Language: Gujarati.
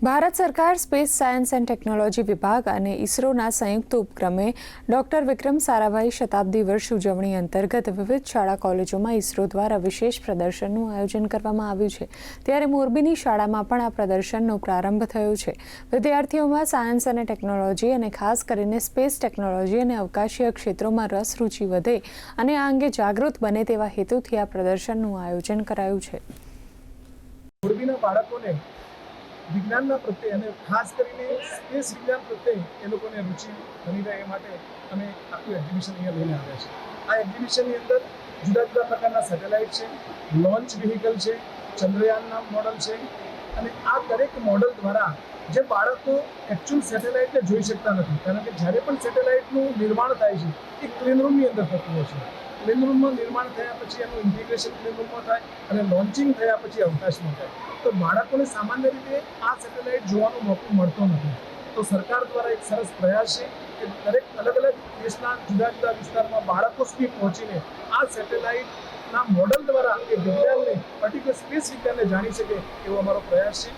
ભારત સરકાર સ્પેસ સાયન્સ એન્ડ ટેકનોલોજી વિભાગ અને ઇસરોના સંયુક્ત ઉપક્રમે ડોક્ટર વિક્રમ સારાભાઈ શતાબ્દી વર્ષ ઉજવણી અંતર્ગત વિવિધ શાળા કોલેજોમાં ઇસરો દ્વારા વિશેષ પ્રદર્શનનું આયોજન કરવામાં આવ્યું છે। ત્યારે મોરબીની શાળામાં પણ આ પ્રદર્શનનો પ્રારંભ થયો છે। વિદ્યાર્થીઓમાં સાયન્સ અને ટેકનોલોજી અને ખાસ કરીને સ્પેસ ટેકનોલોજી અને અવકાશીય ક્ષેત્રોમાં રસ રૂચિ વધે અને આ અંગે જાગૃત બને તેવા હેતુથી આ પ્રદર્શનનું આયોજન કરાયું છે। મોરબીના બાળકોને વિજ્ઞાનના પ્રત્યે અને ખાસ કરીને સ્પેસ વિજ્ઞાન પ્રત્યે એ લોકોને રુચિ બની રહે એ માટે અમે આખું એક્ઝિબિશન અહીંયા લઈને આવ્યા છે। આ એક્ઝિબિશનની અંદર જુદા જુદા પ્રકારના સેટેલાઇટ છે, લોન્ચ વ્હીકલ છે, ચંદ્રયાનના મોડલ છે અને આ દરેક મોડલ દ્વારા જે બાળકો એકચ્યુઅલ સેટેલાઇટને જોઈ શકતા નથી, કારણ કે જ્યારે પણ સેટેલાઇટનું નિર્માણ થાય છે એ ક્લીન રૂમની અંદર થતું હોય છે। ક્લીન રૂમમાં નિર્માણ થયા પછી એનું ઇન્ટિગ્રેશન ક્લીન રૂમમાં થાય અને લોન્ચિંગ થયા પછી અવકાશમાં થાય, તો બાળકોને સામાન્ય રીતે આ સેટેલાઇટ જોવાનો મોકો મળતો નથી। તો સરકાર દ્વારા એક સરસ પ્રયાસ છે કે દરેક અલગ અલગ દેશના જુદા જુદા વિસ્તારમાં બાળકો સુધી પહોંચીને આ સેટેલાઇટના મોડલ દ્વારા એ વિજ્ઞાનને પર્ટિક્યુલર સ્પેસ વિજ્ઞાનને જાણી શકે એવો અમારો પ્રયાસ છે।